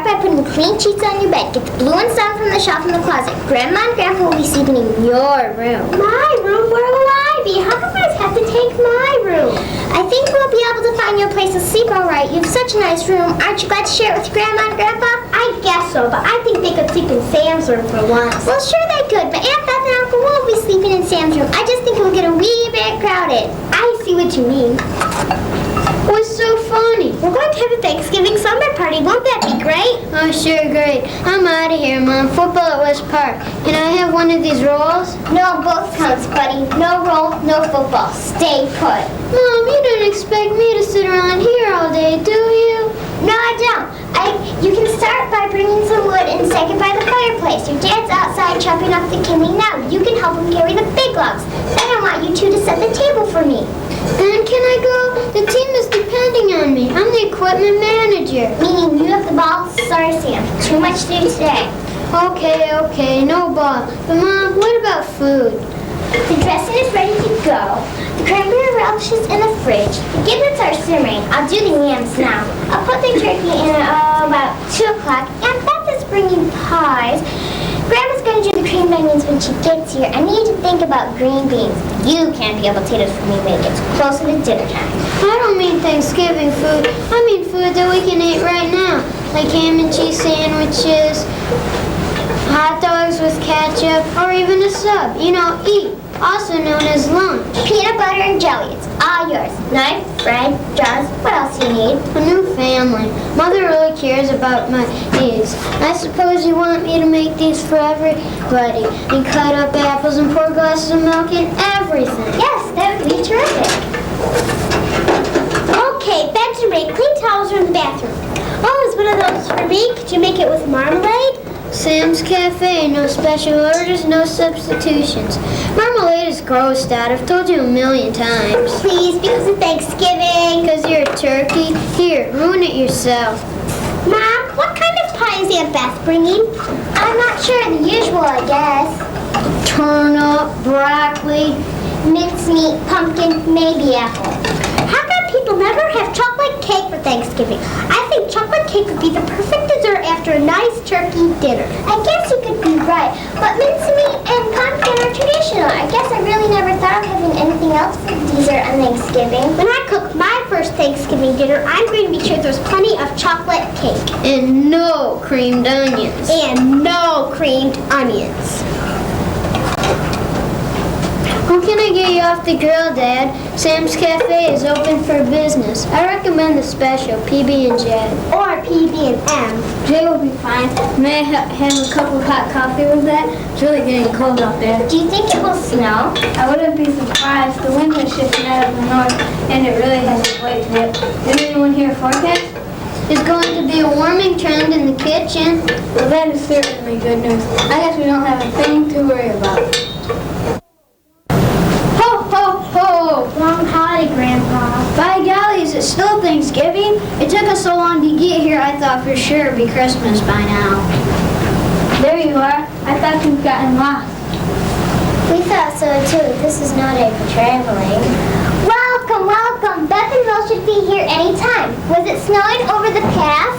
by putting clean sheets on your bed. Get the blue ones down from the shelf in the closet. Grandma and Grandpa will be sleeping in your room. My room? Where will I be? How come I have to take my room? I think we'll be able to find you a place to sleep all right. You have such a nice room. Aren't you glad to share it with Grandma and Grandpa? I guess so, but I think they could sleep in Sam's room for once. Well, sure they could, but Aunt Beth and Uncle will be sleeping in Sam's room. I just think it will get a wee bit crowded. I see what you mean. What's so funny? We're going to have a Thanksgiving slumber party. Won't that be great? Oh, sure, great. I'm out of here, Mom. Football at West Park. Can I have one of these rolls? No, both counts, buddy. No roll, no football. Stay put. Mom, you don't expect me to sit around here all day, do you? No, I don't. You can start by bringing some wood and stack it by the fireplace. Your dad's outside chopping up the kindling now. You can help him carry the big logs. Then I want you two to set the table for me. And can I go? The team is depending on me. I'm the equipment manager. Meaning you have the ball? Sorry, Sam. Too much to do today. Okay, no ball. But Mom, what about food? The dressing is ready to go. The cranberry relish is in the fridge. The giblets are simmering. I'll do the yams now. I'll put the turkey in about 2 o'clock. Aunt Beth is bringing pies. Grandma's going to do the creamed onions when she gets here. I need to think about green beans. You can't peel potatoes for me when it gets closer to dinner time. I don't mean Thanksgiving food. I mean food that we can eat right now. Like ham and cheese sandwiches, hot dogs with ketchup, or even a sub. You know, eat. Also known as lunch. Peanut butter and jelly. It's all yours. Knife, bread, jars. What else do you need? A new family. Mother really cares about my needs. I suppose you want me to make these for everybody and cut up apples and pour glasses of milk and everything. Yes, that would be terrific. Okay, beds are made. Clean towels are in the bathroom. Oh, is one of those for me? Could you make it with marmalade? Sam's Cafe, no special orders, no substitutions. Marmalade is grossed out. I've told you a million times. Please, because of Thanksgiving. Because you're a turkey? Here, ruin it yourself. Mom, what kind of pie is Aunt Beth bringing? I'm not sure. The usual, I guess. Turnip, broccoli, mincemeat, pumpkin, maybe apple. How come people never have chocolate cake for Thanksgiving? I think chocolate cake would be the perfect dessert after a nice turkey dinner. I guess you could be right, but mincemeat and pumpkin are traditional. I guess I really never thought of having anything else for dessert on Thanksgiving. When I cook my first Thanksgiving dinner, I'm going to be sure there's plenty of chocolate cake. And no creamed onions. And no creamed onions. How can I get you off the grill, Dad? Sam's Cafe is open for business. I recommend the special, PB&J. Or PB&M. J will be fine. May I have a cup of hot coffee with that? It's really getting cold out there. Do you think it will snow? I wouldn't be surprised. The wind has shifted out of the north, and it really has a weight to it. Did anyone hear a forecast? There's going to be a warming trend in the kitchen. Well, that is certainly good news. I guess we don't have a thing to worry about. Long holiday, Grandpa. By golly, is it still Thanksgiving? It took us so long to get here, I thought for sure it'd be Christmas by now. There you are. I thought you'd gotten lost. We thought so too. This is no day for traveling. Welcome, welcome. Beth and Will should be here anytime. Was it snowing over the pass?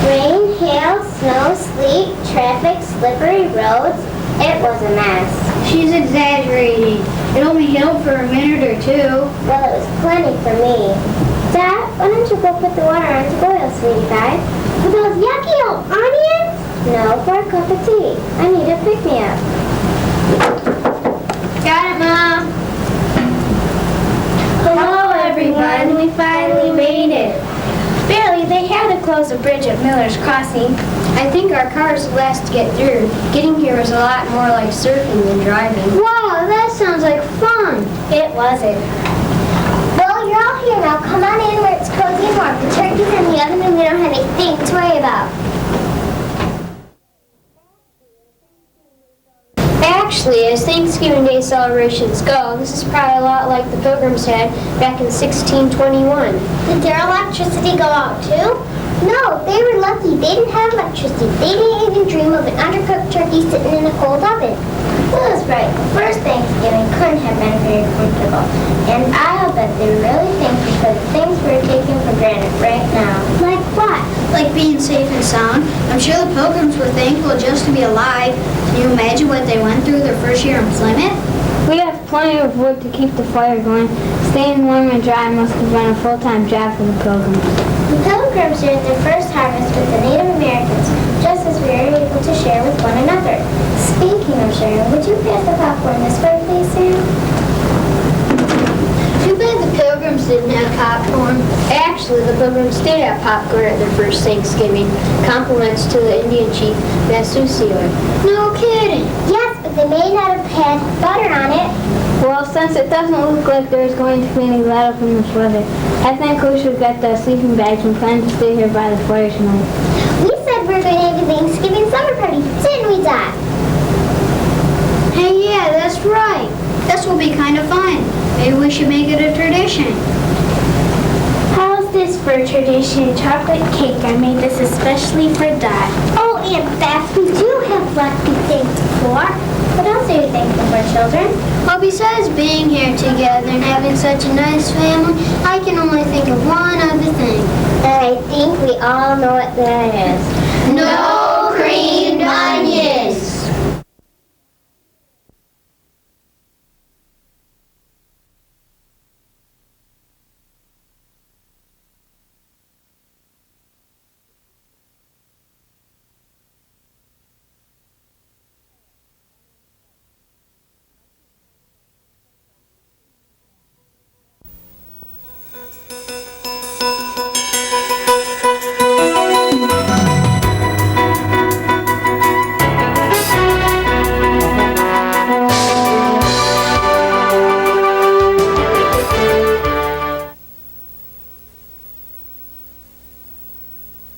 Rain, hail, snow, sleet, traffic, slippery roads. It was a mess. She's exaggerating. It only hailed for a minute or two. Well, it was plenty for me. Dad, why don't you go put the water on to boil, sweetie pie? For those yucky old onions? No, for a cup of tea. I need a pick-me-up. Got it, Mom. Hello, everyone. We finally made it. Barely, they had to close the bridge at Miller's Crossing. I think our cars will last to get through. Getting here was a lot more like surfing than driving. Wow, that sounds like fun. It wasn't. Well, you're all here now. Come on in where it's cozy and warm. The turkey's in the oven and we don't have anything to worry about. Actually, as Thanksgiving Day celebrations go, this is probably a lot like the Pilgrims had back in 1621. Did their electricity go out too? No, they were lucky. They didn't have electricity. They didn't even dream of an undercooked turkey sitting in a cold oven. Will was right. The first Thanksgiving couldn't have been very comfortable. And I'll bet they're really thankful for the things we're taking for granted right now. Like what? Like being safe and sound. I'm sure the Pilgrims were thankful just to be alive. Can you imagine what they went through their first year in Plymouth? We have plenty of wood to keep the fire going. Staying warm and dry must have been a full-time job for the Pilgrims. The Pilgrims shared their first harvest with the Native Americans, just as we were able to share with one another. Speaking of sharing, would you pass the popcorn this way, please, Sam? Too bad the Pilgrims didn't have popcorn. Actually, the Pilgrims did have popcorn at their first Thanksgiving. Compliments to the Indian chief, Massasoit. No kidding. Yes, but they may not have had butter on it. Well, since it doesn't look like there's going to be any let up in this weather, I think we should get the sleeping bags and plan to stay here by the fire tonight. We said we were going to have a Thanksgiving summer party, didn't we, Dot? Hey, yeah, that's right. This will be kind of fun. Maybe we should make it a tradition. How's this for a tradition? Chocolate cake. I made this especially for Dot. Oh, and Beth, we do have what to be thankful for. What else are you thankful for, children? Well, besides being here together and having such a nice family, I can only think of one other thing. I think we all know what that is.